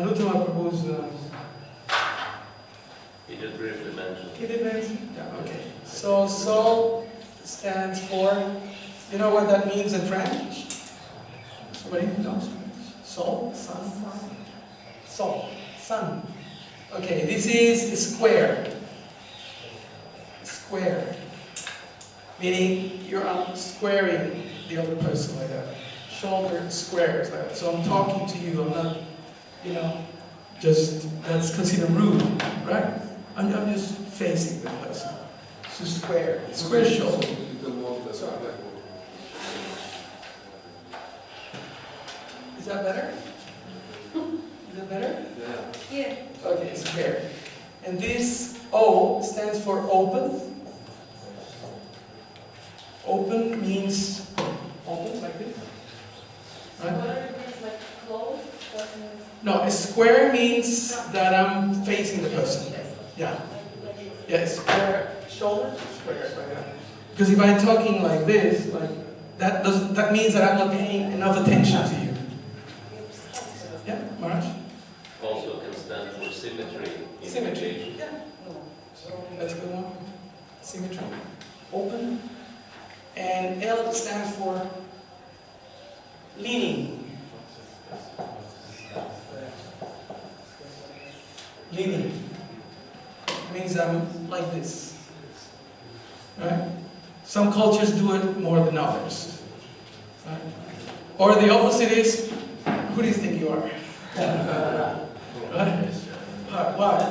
L'ultima propose. He did briefly mention. He did mention? Yeah, okay. So, sol stands for, you know what that means in French? Somebody knows French? Sol, sun, sol, sun. Okay, this is a square. Square. Meaning you're squaring the other person like that. Shoulder squares like that. So I'm talking to you, I'm not, that's considered rude, right? I'm just facing the person. So square shoulder. Sorry. Is that better? Is that better? Yeah. Okay, square. And this O stands for open. Open means open like this. Right? Square means like closed. No, a square means that I'm facing the person. Yeah. Yeah, square shoulder, square like that. Because if I'm talking like this, that means that I'm not paying enough attention to you. Yeah, Maraj? Also can stand for symmetry. Symmetry. Yeah. That's a good one. Symmetry. Open. And L stands for leaning. Leaning means I'm like this, right? Some cultures do it more than others, right? Or the opposite is, who do you think you are? Right? What?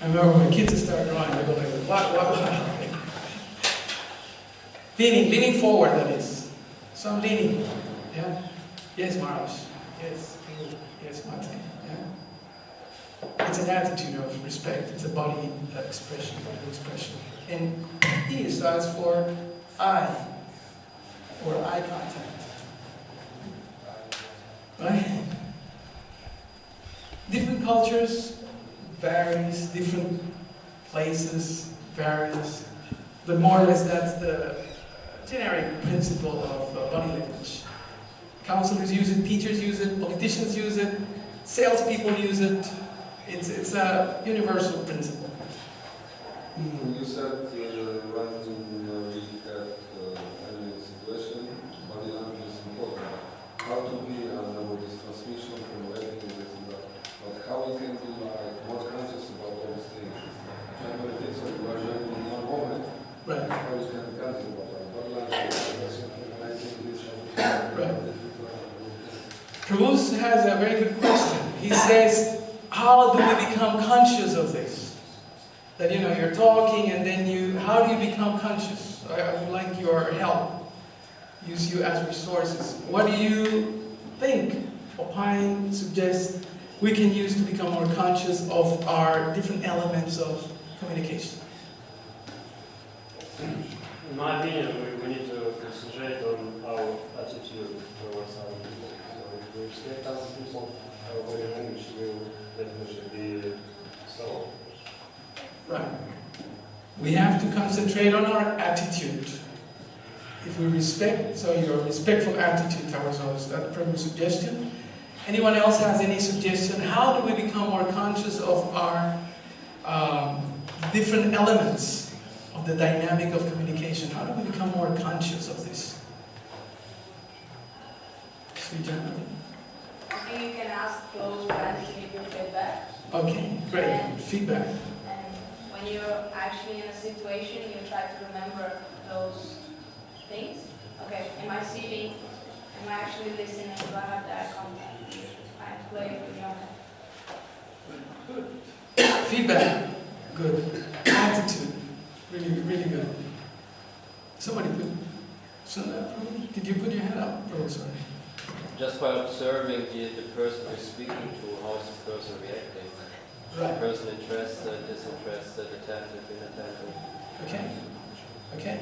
I remember when kids start drawing, they go like, what? Leaning forward, that is. So I'm leaning, yeah? Yes, Maraj. Yes, Martin. Yeah? It's an attitude of respect. It's a body expression, And E stands for eye, or eye contact. Right? Different cultures varies, different places varies, but more or less that's the generic principle of body language. Counselors use it, teachers use it, politicians use it, salespeople use it. It's a universal principle. You said when we have any situation, body language is important. How to be under this transmission from writing and this and that. But how we can be more conscious about all these things. Generally, it's like you are joining in one moment. Right. How we can be conscious about that. Body language is Right. Cruz has a very good question. He says, how do we become conscious of this? That you're talking and then how do you become conscious? I would like your help. Use you as resources. What do you think, opine, suggest we can use to become more conscious of our different elements of communication? In my opinion, we need to concentrate on our attitude towards other people. So if we respect other people, our body language will definitely be so. Right. We have to concentrate on our attitude. If we respect, so your respectful attitude towards others, that's a suggestion. Anyone else has any suggestion? How do we become more conscious of our different elements of the dynamic of communication? How do we become more conscious of this? Sweet gentlemen. I think you can ask those friends to give you feedback. Okay, great. Feedback. And when you're actually in a situation, you try to remember those things. Okay, am I sitting? Am I actually listening? Do I have that contact? I play with your Good. Feedback. Good. Attitude. Really, really good. Somebody did you put your hand up? Oh, sorry. Just by observing the person we're speaking to, how is the person reacting? Right. The person interested, disinterested, attentive, inattentive. Okay.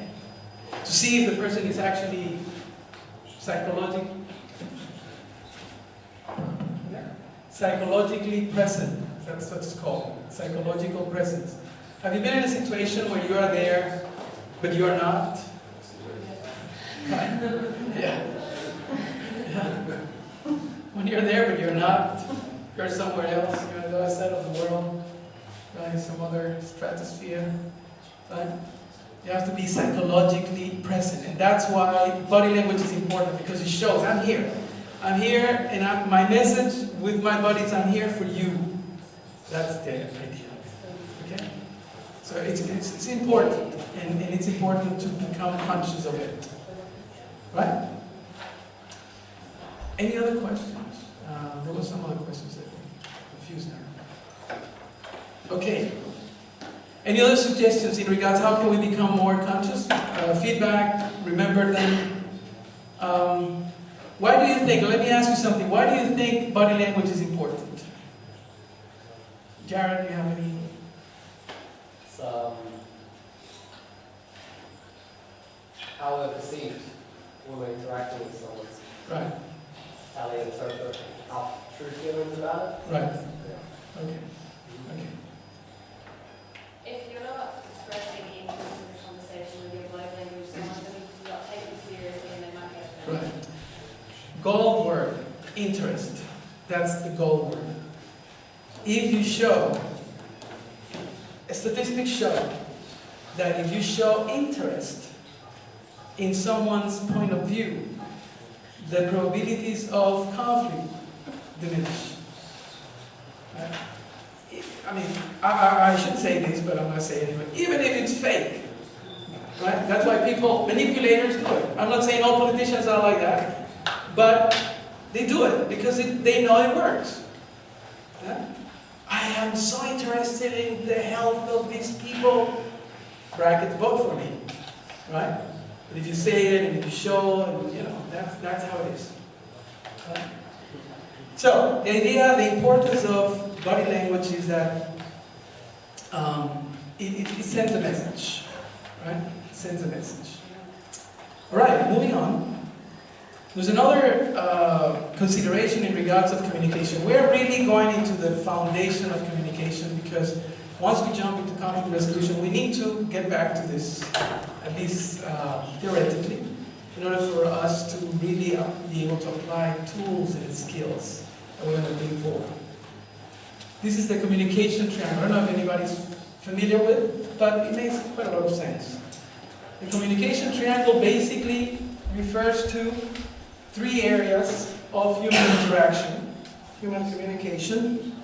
To see if the person is actually psychologically present. That's what it's called. Psychological presence. Have you been in a situation where you are there, but you are not? Right? Yeah. when you're there, but you're not. You're somewhere else. You're on the other side of the world, right? Some other stratosphere, right? You have to be psychologically present, and that's why body language is important, because it shows I'm here. I'm here, and my message with my body is I'm here for you. That's the idea. Okay? So it's important, and it's important to become conscious of it. Right? Any other questions? There were some other questions that were confused now. Okay. Any other suggestions in regards how can we become more conscious? Feedback, remember them. Why do you think, let me ask you something, why do you think body language is important? Jared, do you have any? It's how we're perceived when we're interacting with someone. Right, How they interpret our true feelings about it. right. Yeah. Okay. Okay. If you're not expressing interest in the conversation with your body language, someone's going to not take you seriously and they might get offended. Right. Gold word, interest. That's the gold word. If you show, statistics show that if you show interest in someone's point of view, the probabilities of conflict diminish. Right? I mean, I should say this, but I'm going to say it anyway. Even if it's fake, right? That's why manipulators do it. I'm not saying all politicians are like that, but they do it because they know it works. Yeah? I am so interested in the health of these people. Bracket, vote for me, right? But if you say it and if you show, and that's how it is. Right? So the idea, the importance of body language is that it sends a message, right? It sends a message. All right, moving on. There's another consideration in regards of communication. We're really going into the foundation of communication because once we jump into conflict resolution, we need to get back to this, at least theoretically, in order for us to really be able to apply tools and skills that we're going to bring forward. This is the communication triangle. I don't know if anybody's familiar with, but it makes quite a lot of sense. The communication triangle basically refers to 3 areas of human interaction, human communication,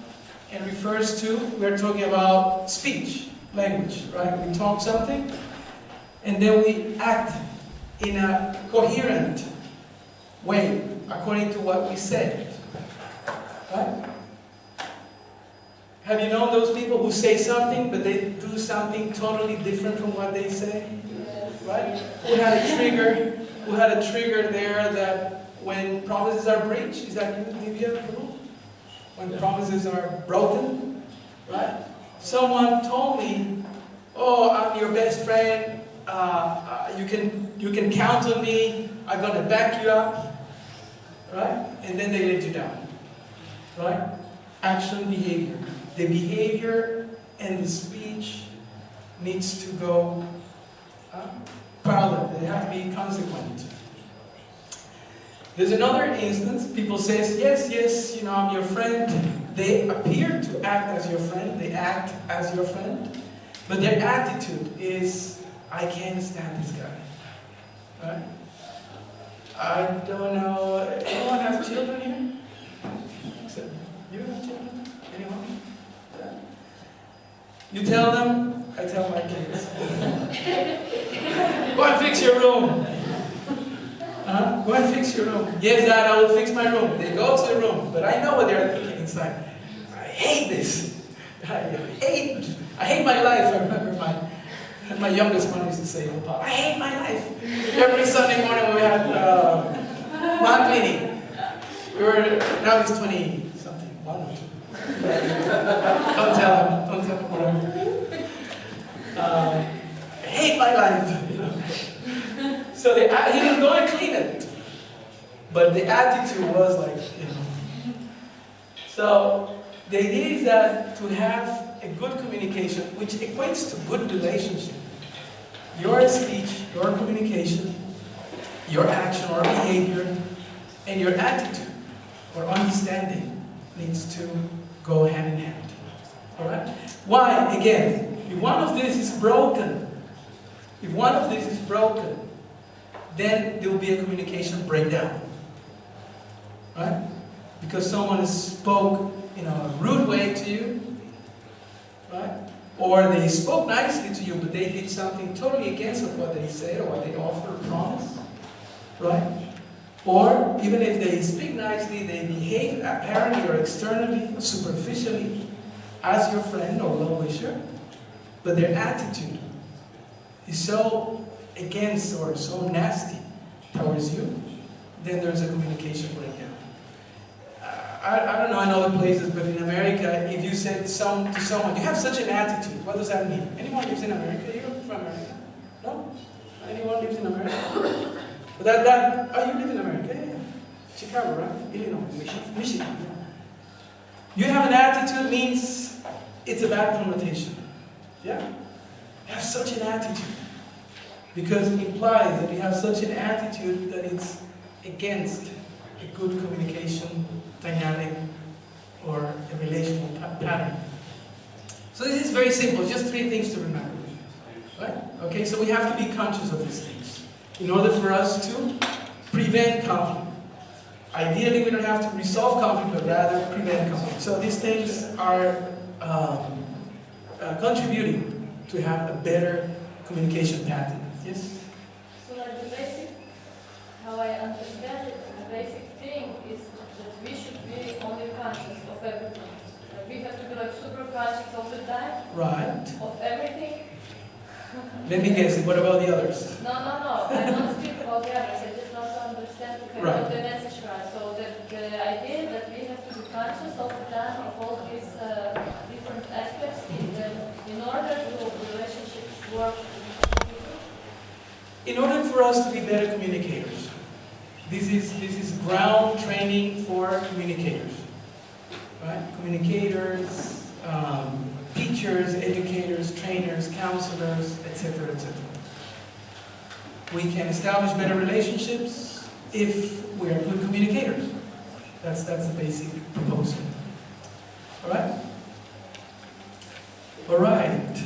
and refers to, we're talking about speech, language, right? We talk something, and then we act in a coherent way, according to what we said, right? Have you known those people who say something, but they do something totally different from what they say? Right? Who had a trigger there that when promises are breached, is that you? Did you have a rule? When promises are broken, right? Someone told me, "Oh, I'm your best friend. You can count on me. I'm gonna back you up," right? And then they let you down, right? Action, behavior. The behavior and the speech needs to go parallel. They have to be consequent. There's another instance. People say, yes, I'm your friend. They appear to act as your friend. They act as your friend. But their attitude is, I can't stand this guy. Right? I don't know. Anyone has children here? Except you have children? Anyone? Yeah. You tell them, I tell my kids. Go and fix your room. Go and fix your room. Yes, Dad, I will fix my room. They go to the room, but I know what they're thinking inside. I hate this. I hate my life. I remember my youngest one used to say, "Oh, Pop, I hate my life." Every Sunday morning when we had mom cleaning. Now he's 20 something, 1 or 2. Don't tell him whatever. I hate my life. So he didn't go and clean it. But the attitude was like, So the idea is that to have a good communication, which equates to good relationship, your speech, your communication, your action or behavior, and your attitude or understanding needs to go hand in hand. All right? Why? Again, if one of these is broken, then there will be a communication breakdown. Right? Because someone spoke in a rude way to you, right? Or they spoke nicely to you, but they did something totally against of what they said or what they offered or promised, right? Or even if they speak nicely, they behave apparently or externally, superficially, as your friend or well-wisher, but their attitude is so against or so nasty towards you, then there's a communication breakdown. I don't know in other places, but in America, if you said to someone, you have such an attitude, what does that mean? Anyone lives in America? You're from America? No? Anyone lives in America? But oh, you live in America? Yeah. Chicago, right? Illinois, Michigan. You have an attitude means it's a bad connotation. Yeah? You have such an attitude. Because it implies that you have such an attitude that it's against a good communication dynamic or a relational pattern. So this is very simple, just 3 things to remember. Right? Okay, so we have to be conscious of these things in order for us to prevent conflict. Ideally, we don't have to resolve conflict, but rather prevent conflict. So these things are contributing to have a better communication pattern. Yes? So like the basic, how I understand it, the basic thing is that we should be only conscious of everything. Like we have to be like super conscious all the time Right. of everything. Let me guess, what about the others? No. I don't speak about the others. I just want to understand Right. the message right. So the idea that we have to be conscious all the time of all these different aspects in order to relationships work. In order for us to be better communicators, this is ground training for communicators, right? Communicators, teachers, educators, trainers, counselors, etc., etc. We can establish better relationships if we are good communicators. That's the basic proposal. All right? All right.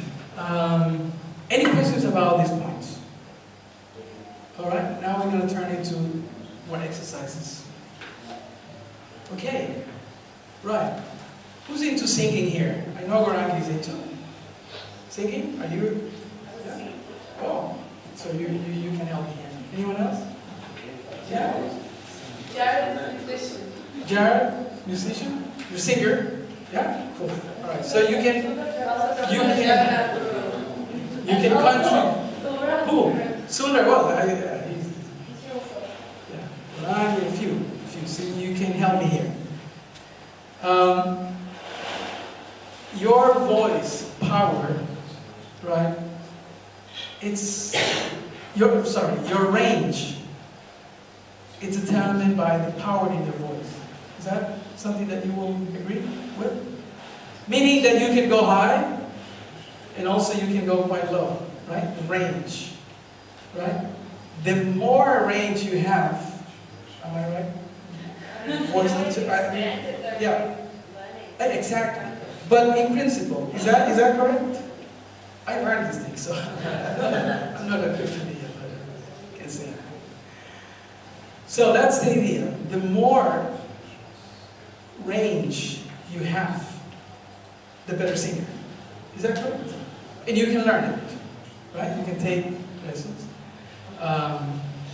Any questions about these points? All right, now we're going to turn into more exercises. Okay, right. Who's into singing here? I know Goraki is into singing. Are you? Yeah? Oh, so you can help me here. Anyone else? Yeah? Jared is a musician. Jared, musician? You're a singer? Yeah? Cool. All right, so you can contribute. Who? Sooner, well, a few, so you can help me here. Your voice power, right? Your range. It's determined by the power in your voice. Is that something that you will agree with? Meaning that you can go high, and also you can go quite low, right? The range. Right? The more range you have, am I right? Yeah. Exactly. But in principle, is that correct? I learned these things, so I'm not a good idea, but I can say that. So that's the idea. The more range you have, the better singer. Is that correct? And you can learn it, right? You can take lessons.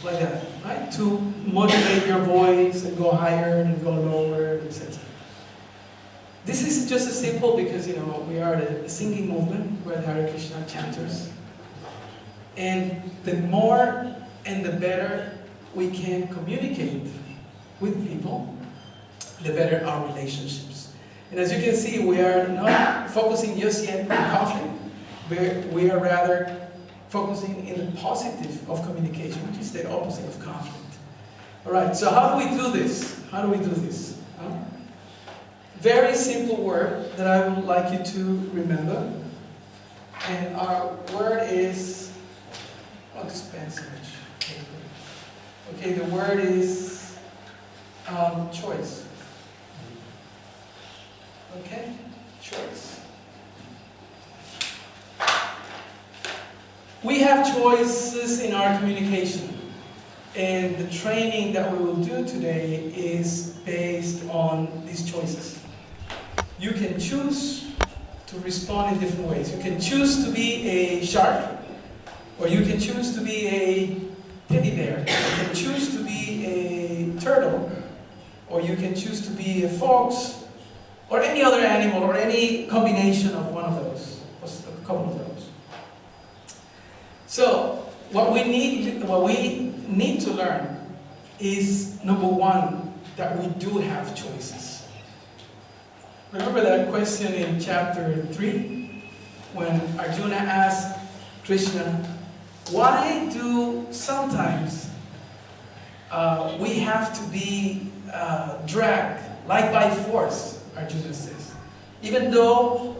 Like that, right? To modulate your voice and go higher and go lower, etc. This is just as simple because, we are the singing movement, we're the Hare Krishna chanters. And the more and the better we can communicate with people, the better our relationships. And as you can see, we are not focusing just yet on conflict, we are rather focusing in the positive of communication, which is the opposite of conflict. All right, so how do we do this? Very simple word that I would like you to remember. And our word is, expensive. Okay, the word is choice. We have choices in our communication. And the training that we will do today is based on these choices. You can choose to respond in different ways. You can choose to be a shark, or you can choose to be a teddy bear. You can choose to be a turtle, or you can choose to be a fox, or any other animal, or any combination of one of those, or a couple of those. So, what we need to learn is, number one, that we do have choices. Remember that question in chapter 3, when Arjuna asked Krishna, why do sometimes we have to be dragged, like by force, Arjuna says. Even though